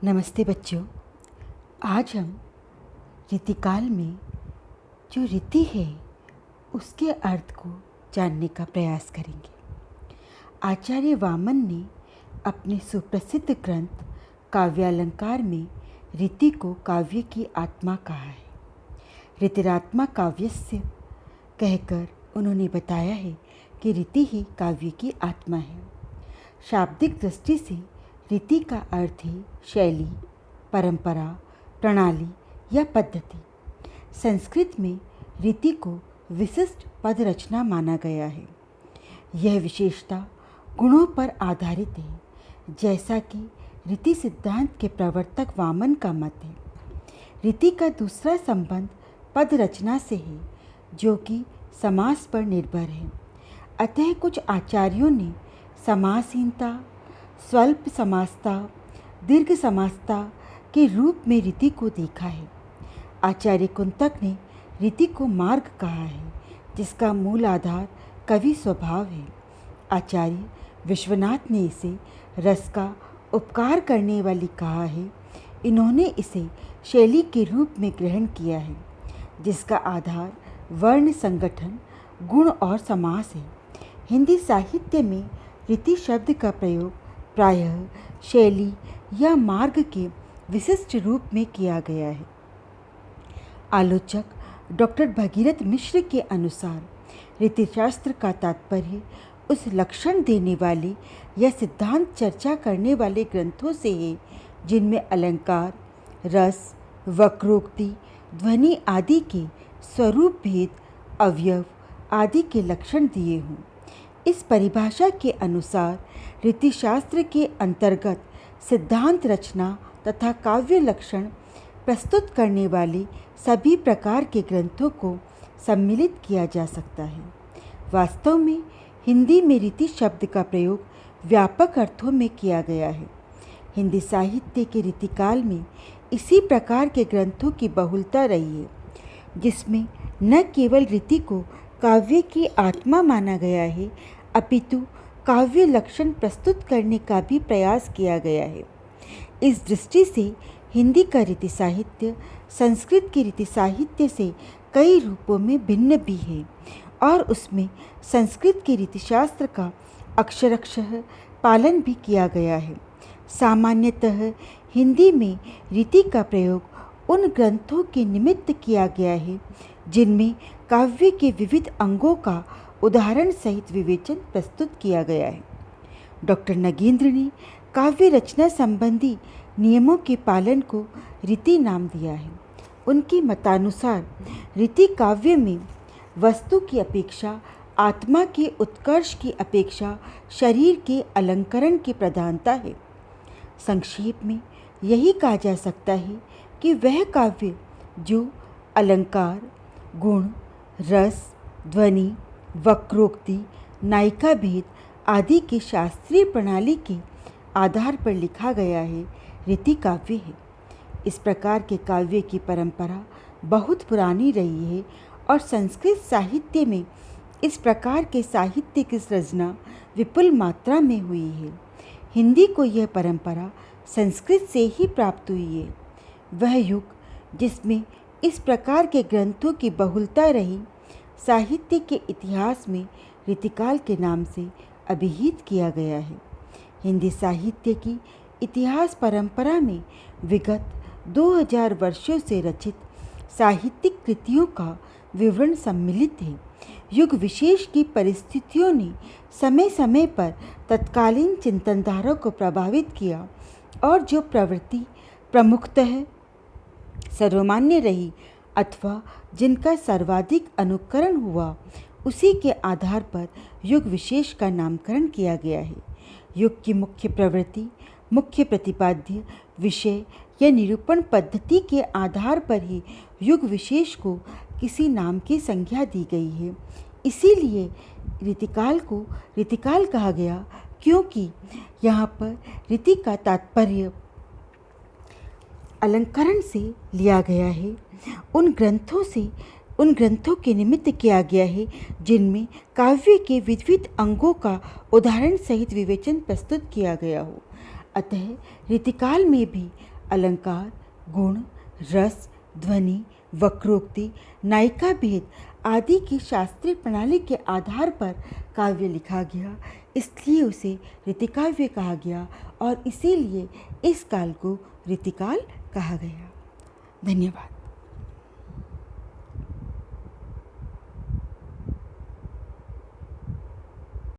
नमस्ते बच्चों। आज हम रीतिकाल में जो रीति है उसके अर्थ को जानने का प्रयास करेंगे। आचार्य वामन ने अपने सुप्रसिद्ध ग्रंथ काव्यालंकार में रीति को काव्य की आत्मा कहा है। रीतिरात्मा काव्यस्य कहकर उन्होंने बताया है कि रीति ही काव्य की आत्मा है। शाब्दिक दृष्टि से रीति का अर्थ है शैली, परंपरा, प्रणाली या पद्धति। संस्कृत में रीति को विशिष्ट पद रचना माना गया है। यह विशेषता गुणों पर आधारित है, जैसा कि रीति सिद्धांत के प्रवर्तक वामन का मत है। रीति का दूसरा संबंध पद रचना से है, जो कि समास पर निर्भर है। अतः कुछ आचार्यों ने समासहीनता, स्वल्प समासता, दीर्घ समासता के रूप में रीति को देखा है। आचार्य कुंतक ने रीति को मार्ग कहा है, जिसका मूल आधार कवि स्वभाव है। आचार्य विश्वनाथ ने इसे रस का उपकार करने वाली कहा है। इन्होंने इसे शैली के रूप में ग्रहण किया है, जिसका आधार वर्ण संगठन, गुण और समास है। हिंदी साहित्य में रीति शब्द का प्रयोग प्रायः शैली या मार्ग के विशिष्ट रूप में किया गया है। आलोचक डॉक्टर भगीरथ मिश्र के अनुसार रीतिशास्त्र का तात्पर्य उस लक्षण देने वाले या सिद्धांत चर्चा करने वाले ग्रंथों से है जिनमें अलंकार, रस, वक्रोक्ति, ध्वनि आदि के स्वरूप भेद, अवयव आदि के लक्षण दिए हों। इस परिभाषा के अनुसार रीतिशास्त्र के अंतर्गत सिद्धांत रचना तथा काव्य लक्षण प्रस्तुत करने वाले सभी प्रकार के ग्रंथों को सम्मिलित किया जा सकता है। वास्तव में हिंदी में रीति शब्द का प्रयोग व्यापक अर्थों में किया गया है। हिंदी साहित्य के रीतिकाल में इसी प्रकार के ग्रंथों की बहुलता रही है, जिसमें न केवल रीति को काव्य की आत्मा माना गया है, अपितु काव्य लक्षण प्रस्तुत करने का भी प्रयास किया गया है। इस दृष्टि से हिंदी का रीति साहित्य संस्कृत के रीति साहित्य से कई रूपों में भिन्न भी है और उसमें संस्कृत के रीतिशास्त्र का अक्षरशः पालन भी किया गया है। सामान्यतः हिंदी में रीति का प्रयोग उन ग्रंथों के निमित्त किया गया है जिनमें काव्य के विविध अंगों का उदाहरण सहित विवेचन प्रस्तुत किया गया है। डॉक्टर नगेंद्र ने काव्य रचना संबंधी नियमों के पालन को रीति नाम दिया है। उनके मतानुसार रीति काव्य में वस्तु की अपेक्षा आत्मा के उत्कर्ष की अपेक्षा शरीर के अलंकरण की प्रधानता है। संक्षेप में यही कहा जा सकता है कि वह काव्य जो अलंकार, गुण, रस, ध्वनि, वक्रोक्ति, नायिका भेद आदि की शास्त्रीय प्रणाली के आधार पर लिखा गया है, रीति काव्य है। इस प्रकार के काव्य की परंपरा बहुत पुरानी रही है और संस्कृत साहित्य में इस प्रकार के साहित्य की सृजना विपुल मात्रा में हुई है। हिंदी को यह परंपरा संस्कृत से ही प्राप्त हुई है। वह युग जिसमें इस प्रकार के ग्रंथों की बहुलता रही, साहित्य के इतिहास में रीतिकाल के नाम से अभिहित किया गया है। हिंदी साहित्य की इतिहास परंपरा में विगत 2000 वर्षों से रचित साहित्यिक कृतियों का विवरण सम्मिलित है। युग विशेष की परिस्थितियों ने समय समय पर तत्कालीन चिंतनधारा को प्रभावित किया और जो प्रवृत्ति प्रमुखतः सर्वमान्य रही अथवा जिनका सर्वाधिक अनुकरण हुआ, उसी के आधार पर युग विशेष का नामकरण किया गया है। युग की मुख्य प्रवृत्ति, मुख्य प्रतिपाद्य विषय या निरूपण पद्धति के आधार पर ही युग विशेष को किसी नाम की संज्ञा दी गई है। इसीलिए रीतिकाल को रीतिकाल कहा गया, क्योंकि यहाँ पर रीति का तात्पर्य अलंकरण से लिया गया है। उन ग्रंथों के निमित्त किया गया है जिनमें काव्य के विविध अंगों का उदाहरण सहित विवेचन प्रस्तुत किया गया हो। अतः रीतिकाल में भी अलंकार, गुण, रस, ध्वनि, वक्रोक्ति, नायिका भेद आदि की शास्त्रीय प्रणाली के आधार पर काव्य लिखा गया, इसलिए उसे रीतिकाव्य कहा गया और इसीलिए इस काल को रीतिकाल कहा गया। धन्यवाद।